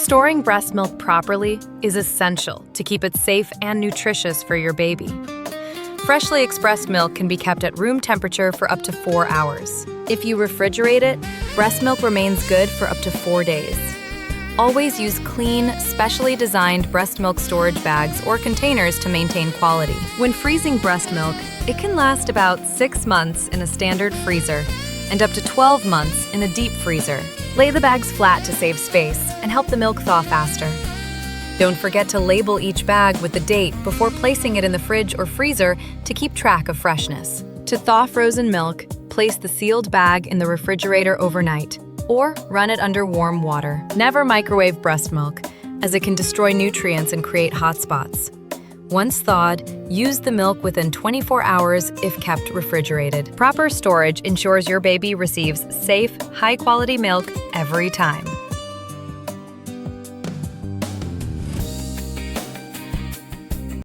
Storing breast milk properly is essential to keep it safe and nutritious for your baby. Freshly expressed milk can be kept at room temperature for up to 4 hours. If you refrigerate it, breast milk remains good for up to 4 days. Always use clean, specially designed breast milk storage bags or containers to maintain quality. When freezing breast milk, it can last about 6 months in a standard freezer and up to 12 months in a deep freezer. Lay the bags flat to save space and help the milk thaw faster. Don't forget to label each bag with the date before placing it in the fridge or freezer to keep track of freshness. To thaw frozen milk, place the sealed bag in the refrigerator overnight or run it under warm water. Never microwave breast milk, as it can destroy nutrients and create hot spots. Once thawed, use the milk within 24 hours if kept refrigerated. Proper storage ensures your baby receives safe, high-quality milk every time.